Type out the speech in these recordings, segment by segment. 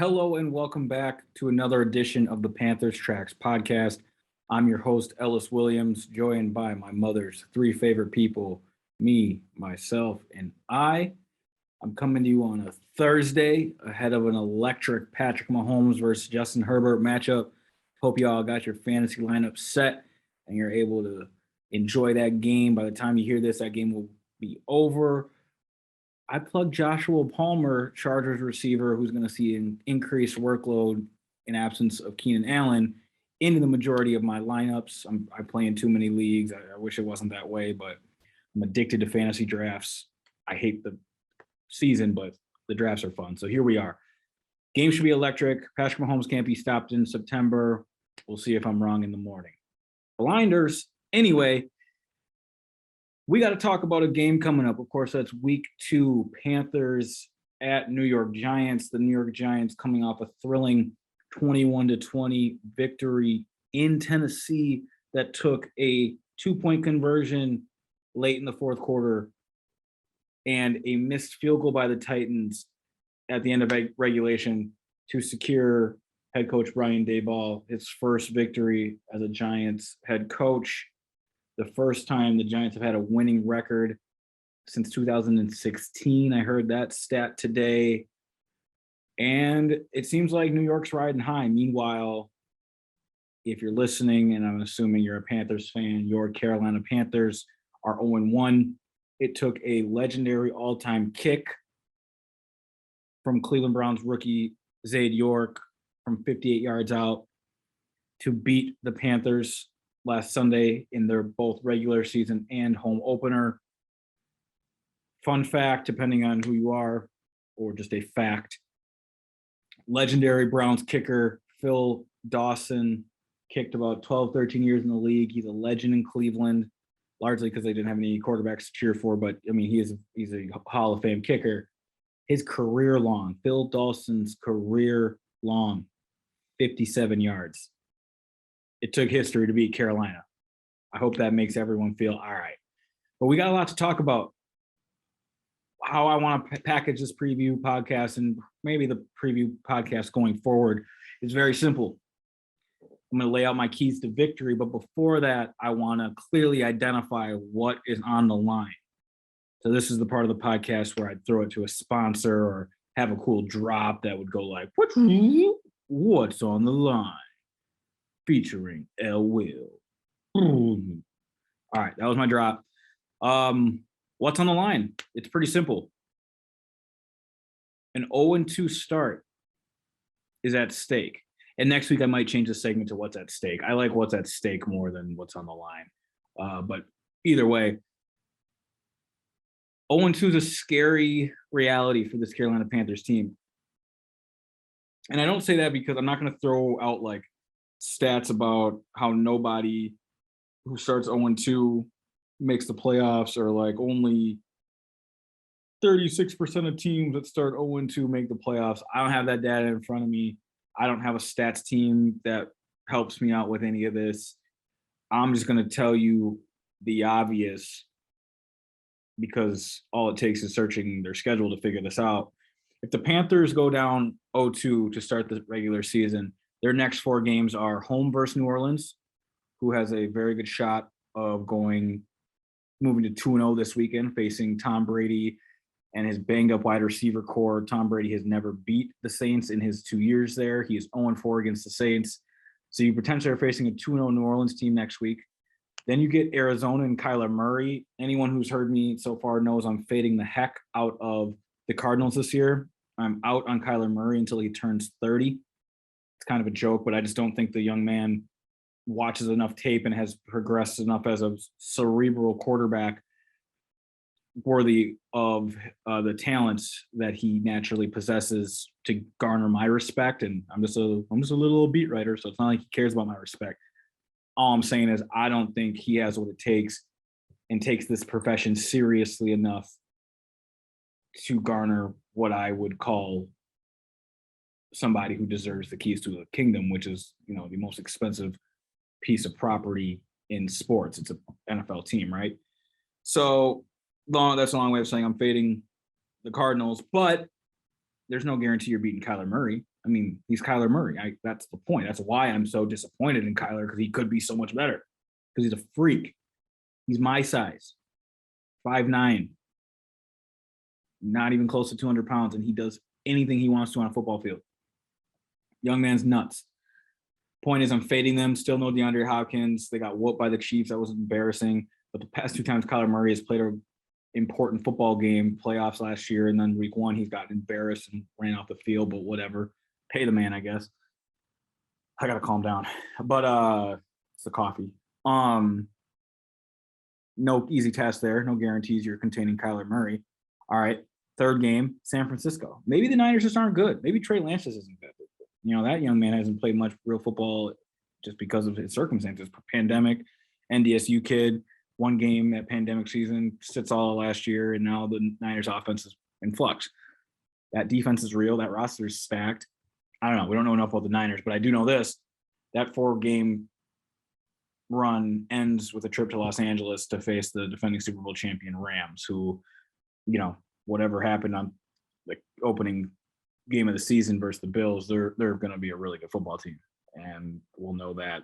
Hello and welcome back to another edition of the Panthers Tracks podcast. I'm your host, Ellis Williams, joined by my mother's three favorite people, me, myself, and I. I'm coming to you on a Thursday ahead of an electric Patrick Mahomes versus Justin Herbert matchup. Hope you all got your fantasy lineup set and you're able to enjoy that game. By the time you hear this, that game will be over. I plugged Joshua Palmer, Chargers receiver, who's going to see an increased workload in absence of Keenan Allen, into the majority of my lineups. I play in too many leagues. I wish it wasn't that way, but I'm addicted to fantasy drafts. I hate the season, but the drafts are fun. So here we are. Game should be electric. Patrick Mahomes can't be stopped in September. We'll see if I'm wrong in the morning. Blinders. Anyway, we got to talk about a game coming up. Of course, that's week 2, Panthers at New York Giants. The New York Giants coming off a thrilling 21-20 victory in Tennessee that took a 2-point conversion late in the fourth quarter and a missed field goal by the Titans at the end of regulation to secure head coach Brian Daboll his first victory as a Giants head coach. The first time the Giants have had a winning record since 2016. I heard that stat today. And it seems like New York's riding high. Meanwhile, if you're listening, and I'm assuming you're a Panthers fan, your Carolina Panthers are 0-1. It took a legendary all-time kick from Cleveland Browns rookie Zayd York from 58 yards out to beat the Panthers last Sunday in their both regular season and home opener. Fun fact, depending on who you are, or just a fact, legendary Browns kicker Phil Dawson kicked about 12, 13 years in the league. He's a legend in Cleveland, largely because they didn't have any quarterbacks to cheer for, but I mean, he's a Hall of Fame kicker. His career long, Phil Dawson's career long, 57 yards. It took history to beat Carolina. I hope that makes everyone feel all right. But we got a lot to talk about. How I want to package this preview podcast and maybe the preview podcast going forward is very simple. I'm going to lay out my keys to victory, but before that, I want to clearly identify what is on the line. So this is the part of the podcast where I'd throw it to a sponsor or have a cool drop that would go like, what's on the line? Featuring L. Will. All right, that was my drop. What's on the line? It's pretty simple. An 0-2 start is at stake. And next week I might change the segment to what's at stake. I like what's at stake more than what's on the line. But either way, 0-2 is a scary reality for this Carolina Panthers team. And I don't say that because I'm not going to throw out like stats about how nobody who starts 0-2 makes the playoffs, or like only 36% of teams that start 0-2 make the playoffs. I don't have that data in front of me. I don't have a stats team that helps me out with any of this. I'm just going to tell you the obvious because all it takes is searching their schedule to figure this out. If the Panthers go down 0-2 to start the regular season, their next 4 games are home versus New Orleans, who has a very good shot of moving to 2-0 this weekend, facing Tom Brady and his banged-up wide receiver core. Tom Brady has never beat the Saints in his 2 years there. He is 0-4 against the Saints. So you potentially are facing a 2-0 New Orleans team next week. Then you get Arizona and Kyler Murray. Anyone who's heard me so far knows I'm fading the heck out of the Cardinals this year. I'm out on Kyler Murray until he turns 30. It's kind of a joke, but I just don't think the young man watches enough tape and has progressed enough as a cerebral quarterback worthy of the talents that he naturally possesses to garner my respect. And I'm just a little beat writer, so it's not like he cares about my respect. All I'm saying is I don't think he has what it takes and takes this profession seriously enough to garner what I would call somebody who deserves the keys to the kingdom, which is, the most expensive piece of property in sports. It's an NFL team, right? So that's a long way of saying I'm fading the Cardinals, but there's no guarantee you're beating Kyler Murray. I mean, he's Kyler Murray. That's the point. That's why I'm so disappointed in Kyler, because he could be so much better, because he's a freak. He's my size, 5'9", not even close to 200 pounds, and he does anything he wants to on a football field. Young man's nuts. Point is, I'm fading them. Still no DeAndre Hopkins. They got whooped by the Chiefs. That was embarrassing. But the past 2 times Kyler Murray has played an important football game, playoffs last year, and then week 1, he's gotten embarrassed and ran off the field, but whatever. Pay the man, I guess. I got to calm down. But it's the coffee. No easy test there. No guarantees you're containing Kyler Murray. All right. 3rd game, San Francisco. Maybe the Niners just aren't good. Maybe Trey Lance just isn't good. You know, that young man hasn't played much real football just because of his circumstances. Pandemic, NDSU kid, 1 game that pandemic season, sits all last year, and now the Niners offense is in flux. That defense is real. That roster is stacked. I don't know. We don't know enough about the Niners, but I do know this. That 4-game run ends with a trip to Los Angeles to face the defending Super Bowl champion Rams, who, you know, whatever happened on the opening game of the season versus the Bills, they're going to be a really good football team, and we'll know that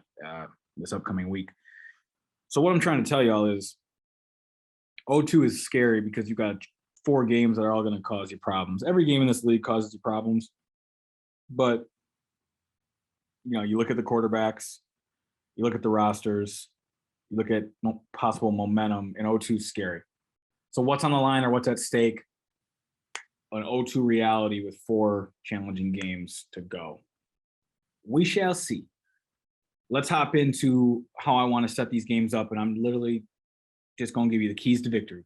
this upcoming week. So what I'm trying to tell y'all is 0-2 is scary because you got 4 games that are all going to cause you problems. Every game in this league causes you problems, but you know, you look at the quarterbacks, you look at the rosters, you look at possible momentum, and 0-2 is scary. So what's on the line or what's at stake? An 0-2 reality with 4 challenging games to go. We shall see. Let's hop into how I want to set these games up, and I'm literally just going to give you the keys to victory.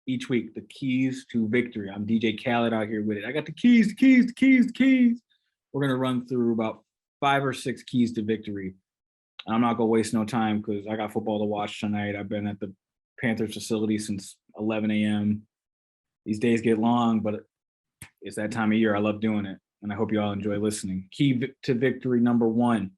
Each week, the keys to victory. I'm DJ Khaled out here with it. I got the keys. We're going to run through about 5 or 6 keys to victory. And I'm not going to waste no time because I got football to watch tonight. I've been at the Panthers facility since 11 a.m. These days get long, but it's that time of year. I love doing it, and I hope you all enjoy listening. Key to victory number 1.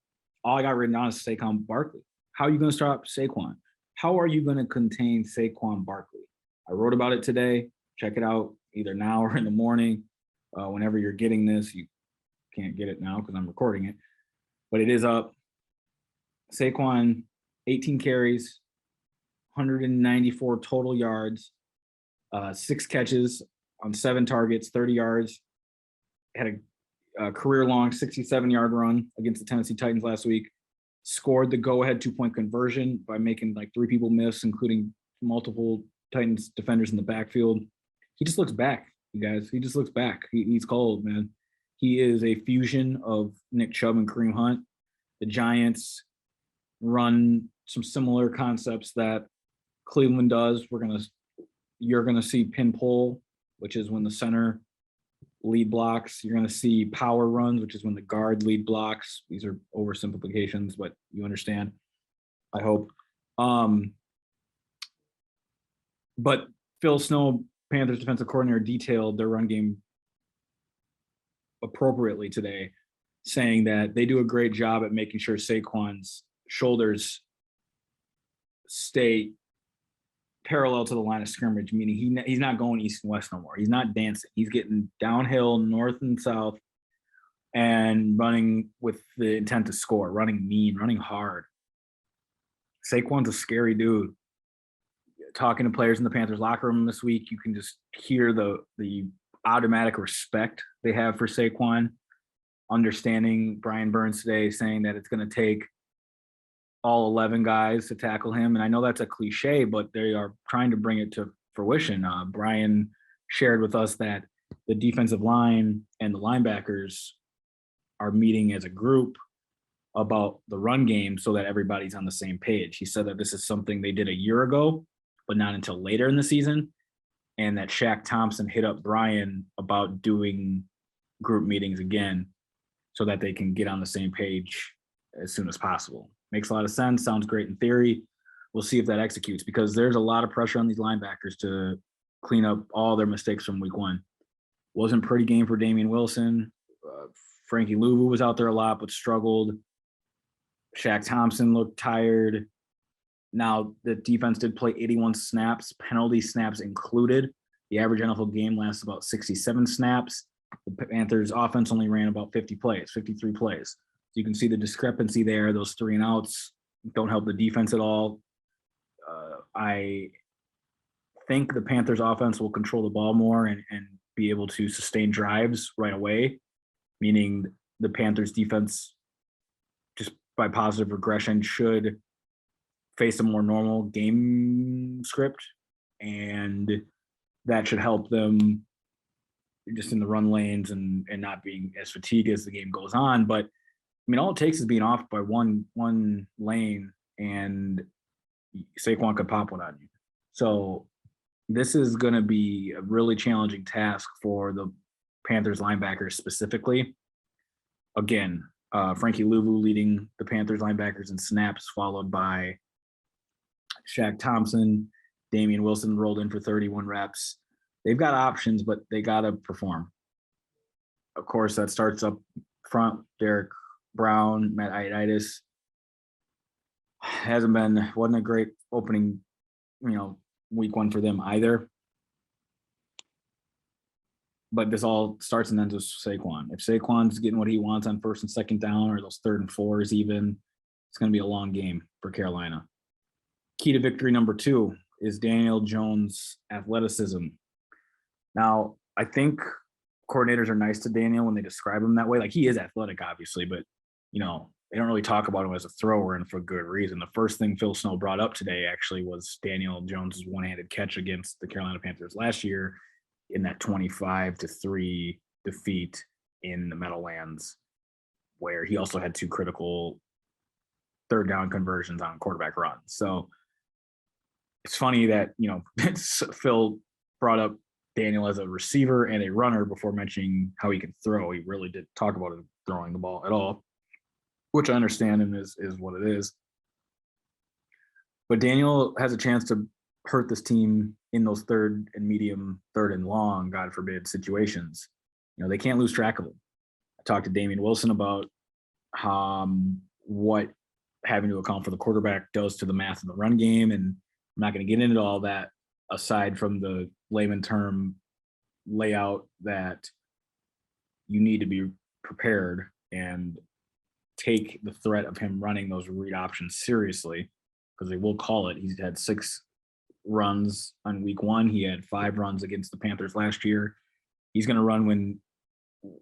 All I got written down is Saquon Barkley. How are you going to stop Saquon? How are you going to contain Saquon Barkley? I wrote about it today. Check it out either now or in the morning. Whenever you're getting this, you can't get it now because I'm recording it, but it is up. Saquon, 18 carries, 194 total yards, 6 catches on 7 targets, 30 yards. Had a career-long 67-yard run against the Tennessee Titans last week. Scored the go-ahead 2-point conversion by making like 3 people miss, including multiple Titans defenders in the backfield. He just looks back, you guys. He just looks back. He's cold, man. He is a fusion of Nick Chubb and Kareem Hunt. The Giants run some similar concepts that Cleveland does. You're gonna see pin pull, which is when the center lead blocks. You're gonna see power runs, which is when the guard lead blocks. These are oversimplifications, but you understand, I hope. But Phil Snow, Panthers defensive coordinator, detailed their run game appropriately today, saying that they do a great job at making sure Saquon's shoulders stay parallel to the line of scrimmage, meaning he's not going east and west no more. He's not dancing. He's getting downhill, north and south, and running with the intent to score, running mean, running hard. Saquon's a scary dude. Talking to players in the Panthers locker room this week, you can just hear the automatic respect they have for Saquon. Understanding Brian Burns today saying that it's going to take all 11 guys to tackle him. And I know that's a cliche, but they are trying to bring it to fruition. Brian shared with us that the defensive line and the linebackers are meeting as a group about the run game so that everybody's on the same page. He said that this is something they did a year ago, but not until later in the season. And that Shaq Thompson hit up Brian about doing group meetings again so that they can get on the same page as soon as possible. Makes a lot of sense. Sounds great in theory. We'll see if that executes, because there's a lot of pressure on these linebackers to clean up all their mistakes from week 1. Wasn't a pretty game for Damian Wilson. Frankie Louvu was out there a lot, but struggled. Shaq Thompson looked tired. Now, the defense did play 81 snaps, penalty snaps included. The average NFL game lasts about 67 snaps. The Panthers offense only ran about 53 plays. So you can see the discrepancy there. Those 3 and outs don't help the defense at all. I think the Panthers offense will control the ball more and be able to sustain drives right away, meaning the Panthers defense, just by positive regression, should face a more normal game script, and that should help them just in the run lanes and not being as fatigued as the game goes on. But I mean, all it takes is being off by one lane, and Saquon could pop one on you. So this is going to be a really challenging task for the Panthers linebackers specifically. Again, Frankie Louvu leading the Panthers linebackers in snaps, followed by Shaq Thompson. Damian Wilson rolled in for 31 reps. They've got options, but they got to perform. Of course, that starts up front. Derek Brown, Matt Ioannidis. Wasn't a great opening, week 1 for them either. But this all starts and ends with Saquon. If Saquon's getting what he wants on 1st and 2nd down, or those 3rd and 4s even, it's going to be a long game for Carolina. Key to victory number 2 is Daniel Jones' athleticism. Now, I think coordinators are nice to Daniel when they describe him that way. Like, he is athletic, obviously, but, they don't really talk about him as a thrower, and for good reason. The first thing Phil Snow brought up today actually was Daniel Jones' one-handed catch against the Carolina Panthers last year in that 25-3 defeat in the Meadowlands, where he also had 2 critical 3rd down conversions on quarterback runs. So it's funny that, Phil brought up Daniel as a receiver and a runner before mentioning how he can throw. He really did talk about him throwing the ball at all, which I understand and is what it is. But Daniel has a chance to hurt this team in those 3rd and medium, 3rd and long, God forbid, situations. They can't lose track of him. I talked to Damian Wilson about what having to account for the quarterback does to the math in the run game, and I'm not going to get into all that aside from the layman term layout that you need to be prepared and take the threat of him running those read options seriously, because they will call it. He's had 6 runs on week 1. He had 5 runs against the Panthers last year. He's going to run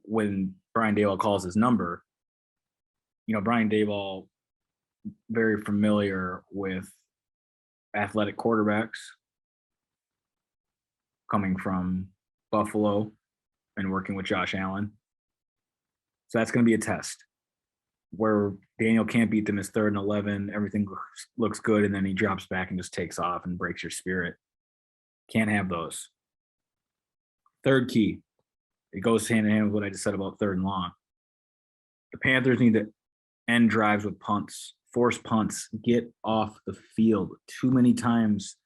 when Brian Daboll calls his number. Brian Daboll, very familiar with athletic quarterbacks, coming from Buffalo and working with Josh Allen. So that's going to be a test where Daniel can't beat them is 3rd and 11. Everything looks good, and then he drops back and just takes off and breaks your spirit. Can't have those. 3rd key. It goes hand in hand with what I just said about 3rd and long. The Panthers need to end drives with punts, force punts, get off the field. Too many times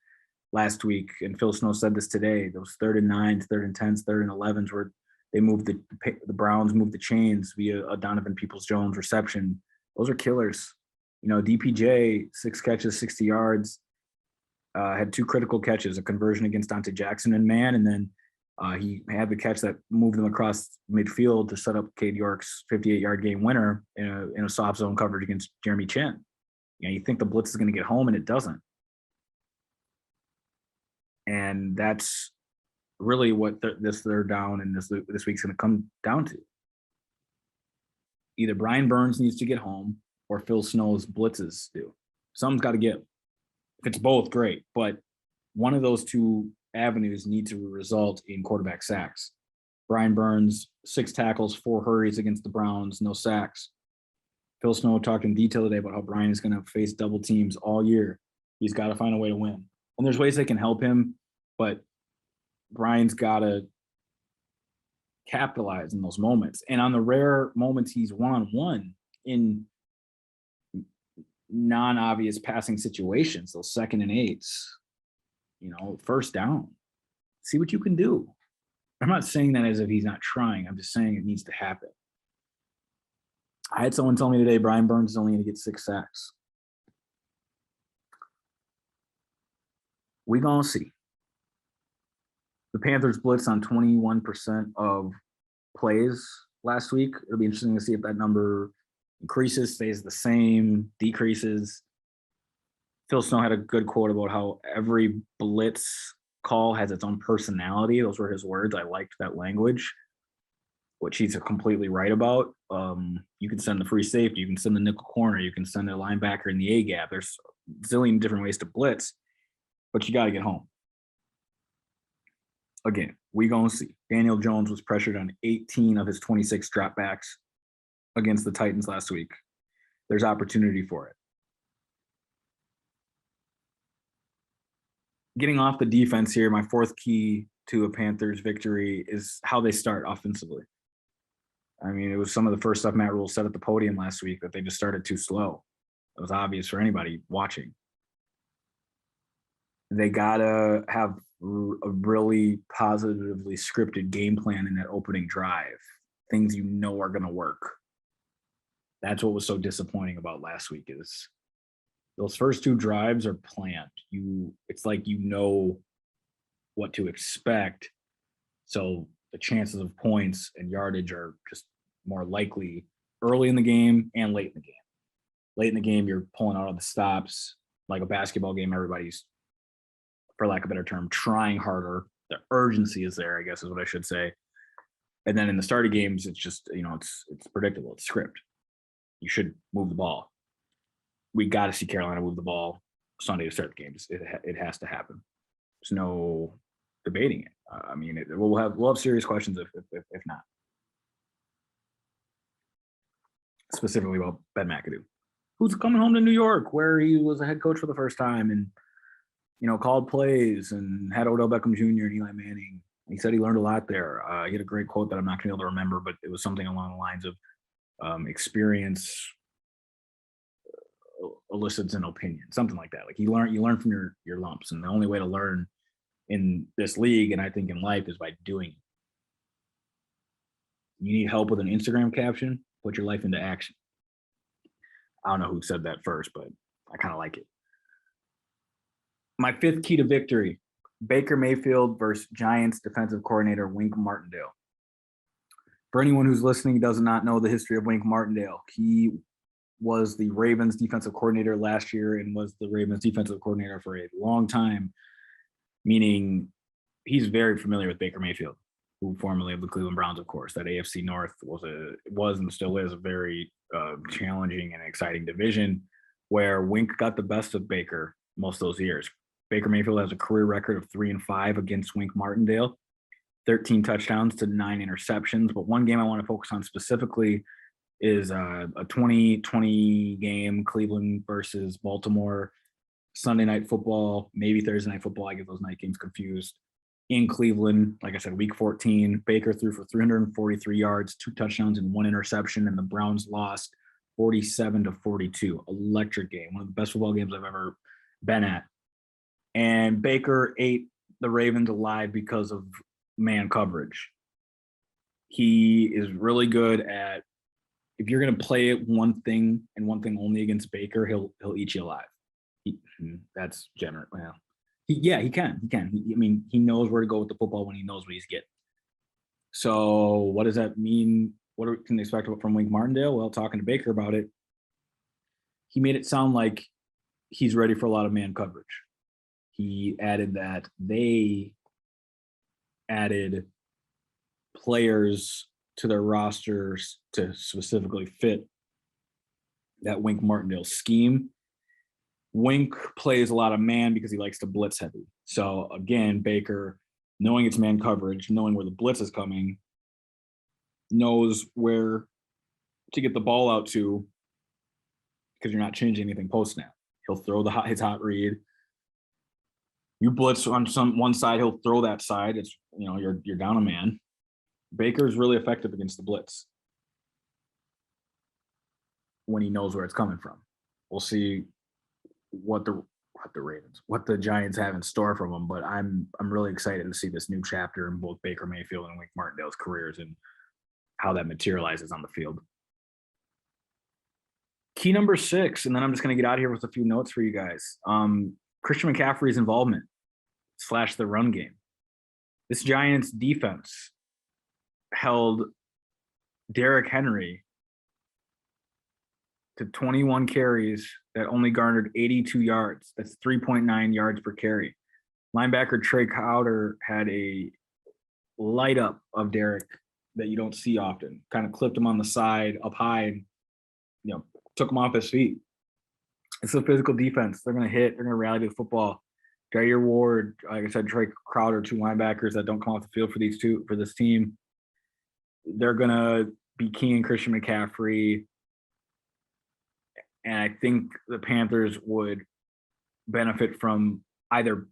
last week, and Phil Snow said this today, those 3rd and 9s, 3rd and 10s, 3rd and 11s where they moved the Browns moved the chains via a Donovan Peoples-Jones reception. Those are killers. DPJ, 6 catches, 60 yards, had 2 critical catches, a conversion against Dante Jackson in man, and then he had the catch that moved them across midfield to set up Cade York's 58-yard game winner in a soft zone coverage against Jeremy Chin. You think the blitz is going to get home, and it doesn't. And that's really what this 3rd down and this week's going to come down to. Either Brian Burns needs to get home or Phil Snow's blitzes do. Someone's got to give. If it's both, great. But one of those 2 avenues need to result in quarterback sacks. Brian Burns, 6 tackles, 4 hurries against the Browns, no sacks. Phil Snow talked in detail today about how Brian is going to face double teams all year. He's got to find a way to win. And there's ways they can help him, but Brian's got to capitalize in those moments. And on the rare moments he's one-on-one in non-obvious passing situations, those 2nd and 8s, 1st down, see what you can do. I'm not saying that as if he's not trying. I'm just saying it needs to happen. I had someone tell me today Brian Burns is only going to get 6 sacks. We're going to see. The Panthers blitz on 21% of plays last week. It'll be interesting to see if that number increases, stays the same, decreases. Phil Snow had a good quote about how every blitz call has its own personality. Those were his words. I liked that language, which he's completely right about. You can send the free safety, you can send the nickel corner, you can send a linebacker in the A gap. There's a zillion different ways to blitz, but you got to get home. Again, we gonna see. Daniel Jones was pressured on 18 of his 26 dropbacks against the Titans last week. There's opportunity for it. Getting off the defense here, my fourth key to a Panthers victory is how they start offensively. I mean, it was some of the first stuff Matt Rule said at the podium last week that they just started too slow. It was obvious for anybody watching. They gotta have a really positively scripted game plan in that opening drive. Things you know are gonna work. That's what was so disappointing about last week is those first two drives are planned. It's like you know what to expect. So the chances of points and yardage are just more likely early in the game and late in the game. Late in the game, you're pulling out all the stops. Like a basketball game, everybody's, for lack of a better term, trying harder. The urgency is there, I guess is what I should say. And then in the starting games, it's just, it's predictable. It's script. You should move the ball. We got to see Carolina move the ball Sunday to start the games. It has to happen. There's no debating it. I mean, we'll have serious questions if not. Specifically about Ben McAdoo, who's coming home to New York, where he was a head coach for the first time and, called plays and had Odell Beckham Jr. and Eli Manning. He said he learned a lot there. He had a great quote that I'm not going to be able to remember, but it was something along the lines of experience elicits an opinion, something like that. Like you learn from your lumps, and the only way to learn in this league, and I think in life, is by doing it. You need help with an Instagram caption, put your life into action. I don't know who said that first, but I kind of like it. My fifth key to victory, Baker Mayfield versus Giants defensive coordinator Wink Martindale. For anyone who's listening who does not know the history of Wink Martindale, he was the Ravens defensive coordinator last year and was the Ravens defensive coordinator for a long time, meaning he's very familiar with Baker Mayfield, who formerly of the Cleveland Browns, of course. That AFC North was and still is a very challenging and exciting division where Wink got the best of Baker most of those years. Baker Mayfield has a career record of 3-5 against Wink Martindale, 13 touchdowns to 9 interceptions. But one game I want to focus on specifically is a 2020 game, Cleveland versus Baltimore, Sunday night football, maybe Thursday night football. I get those night games confused. In Cleveland, like I said, week 14, Baker threw for 343 yards, 2 touchdowns, and 1 interception, and the Browns lost 47-42. Electric game, one of the best football games I've ever been at. And Baker ate the Ravens alive because of man coverage. He is really good at, if you're going to play it one thing and one thing only against Baker, he'll eat you alive. That's generous. Well, he can. He knows where to go with the football when he knows what he's getting. So what does that mean? What can they expect from Wink Martindale? Well, talking to Baker about it, he made it sound like he's ready for a lot of man coverage. He added that they added players to their rosters to specifically fit that Wink Martindale scheme. Wink plays a lot of man because he likes to blitz heavy. So again, Baker, knowing it's man coverage, knowing where the blitz is coming, knows where to get the ball out to because you're not changing anything post snap. He'll throw his hot read. You blitz on one side, he'll throw that side. It's you're down a man. Baker is really effective against the blitz when he knows where it's coming from. We'll see what the Giants have in store from them, but I'm really excited to see this new chapter in both Baker Mayfield and Wink Martindale's careers and how that materializes on the field. Key number 6, and then I'm just going to get out of here with a few notes for you guys. Christian McCaffrey's involvement / the run game. This Giants defense held Derrick Henry to 21 carries that only garnered 82 yards. That's 3.9 yards per carry. Linebacker Trey Crowder had a light up of Derrick that you don't see often. Kind of clipped him on the side up high and took him off his feet. It's a physical defense. They're going to hit. They're going to rally to the football. Jair Ward, like I said, Trey Crowder, two linebackers that don't come off the field for this team. They're going to be keying Christian McCaffrey. And I think the Panthers would benefit from either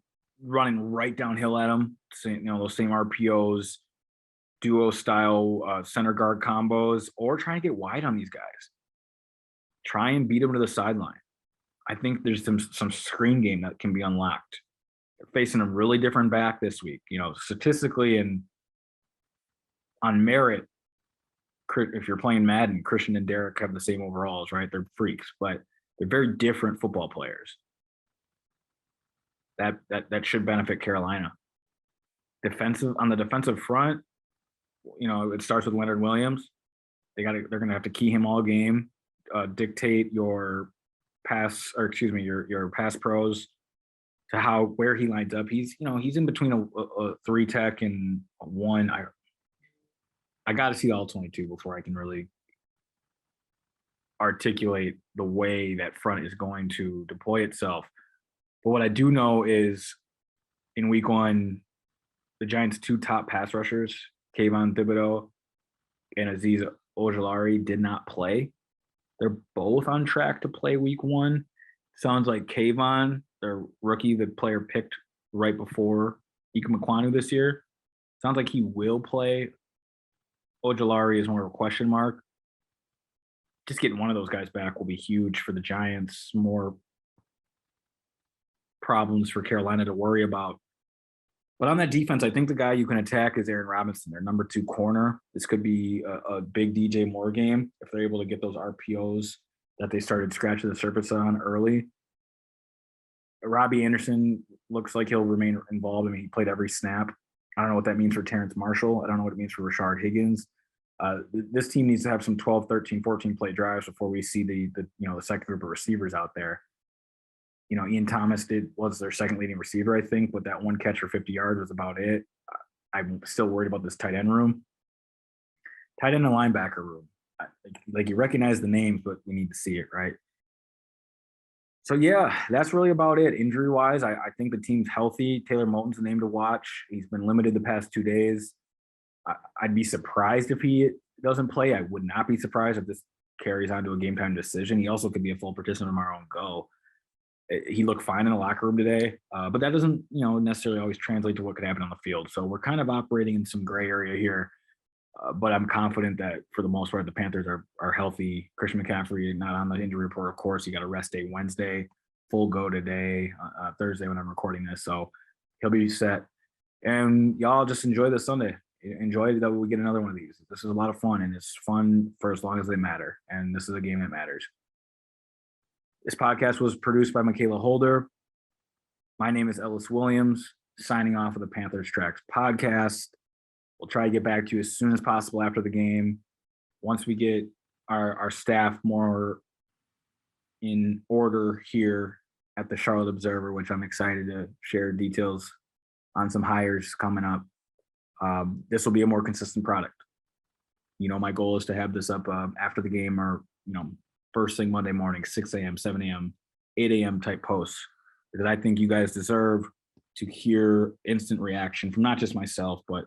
running right downhill at them, those same RPOs, duo style center guard combos, or trying to get wide on these guys. Try and beat them to the sideline. I think there's some screen game that can be unlocked. They're facing a really different back this week. Statistically and on merit, if you're playing Madden, Christian and Derrick have the same overalls, right? They're freaks, but they're very different football players. That should benefit Carolina. On the defensive front, it starts with Leonard Williams. They're going to have to key him all game, dictate your pass pros to where he lines up. He's in between a 3 tech and a 1. I got to see all 22 before I can really articulate the way that front is going to deploy itself. But what I do know is in week 1, the Giants' 2 top pass rushers, Kayvon Thibodeau and Azeez Ojulari, did not play. They're both on track to play week 1. Sounds like Kayvon, their rookie, the player picked right before Ika Mekwonu this year, sounds like he will play. Ojulari is more of a question mark. Just getting one of those guys back will be huge for the Giants. More problems for Carolina to worry about. But on that defense, I think the guy you can attack is Aaron Robinson, their number 2 corner. This could be a big DJ Moore game if they're able to get those RPOs that they started scratching the surface on early. Robbie Anderson looks like he'll remain involved. I mean, he played every snap. I don't know what that means for Terrence Marshall. I don't know what it means for Rashard Higgins. This team needs to have some 12, 13, 14 play drives before we see the second group of receivers out there. Ian Thomas was their second leading receiver, I think, but that one catch for 50 yards was about it. I'm still worried about this tight end room. Tight end and linebacker room. Like you recognize the names, but we need to see it, right? So, yeah, that's really about it. Injury-wise, I think the team's healthy. Taylor Moton's the name to watch. He's been limited the past 2 days. I'd be surprised if he doesn't play. I would not be surprised if this carries on to a game-time decision. He also could be a full participant tomorrow and go. He looked fine in the locker room today, but that doesn't, necessarily always translate to what could happen on the field. So we're kind of operating in some gray area here, but I'm confident that for the most part, the Panthers are healthy. Christian McCaffrey not on the injury report, of course. He got a rest day Wednesday, full go today, Thursday when I'm recording this. So he'll be set. And y'all just enjoy this Sunday. Enjoy that we get another one of these. This is a lot of fun, and it's fun for as long as they matter. And this is a game that matters. This podcast was produced by Michaela Holder. My name is Ellis Williams, signing off of the Panthers Tracks podcast. We'll try to get back to you as soon as possible after the game. Once we get our staff more in order here at the Charlotte Observer, which I'm excited to share details on some hires coming up. This will be a more consistent product. My goal is to have this up after the game or, first thing Monday morning, 6 a.m., 7 a.m., 8 a.m. type posts, because I think you guys deserve to hear instant reaction from not just myself, but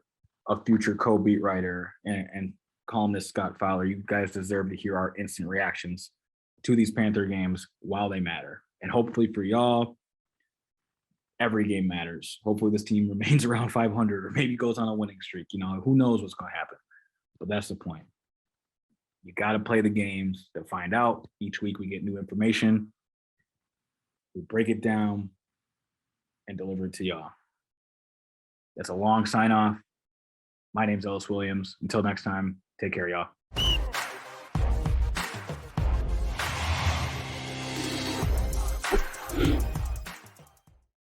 a future co-beat writer and columnist Scott Fowler. You guys deserve to hear our instant reactions to these Panther games while they matter. And hopefully for y'all, every game matters. Hopefully this team remains around 500 or maybe goes on a winning streak. Who knows what's going to happen. But that's the point. You got to play the games to find out. Each week we get new information. We break it down and deliver it to y'all. That's a long sign off. My name's Ellis Williams. Until next time, take care, y'all.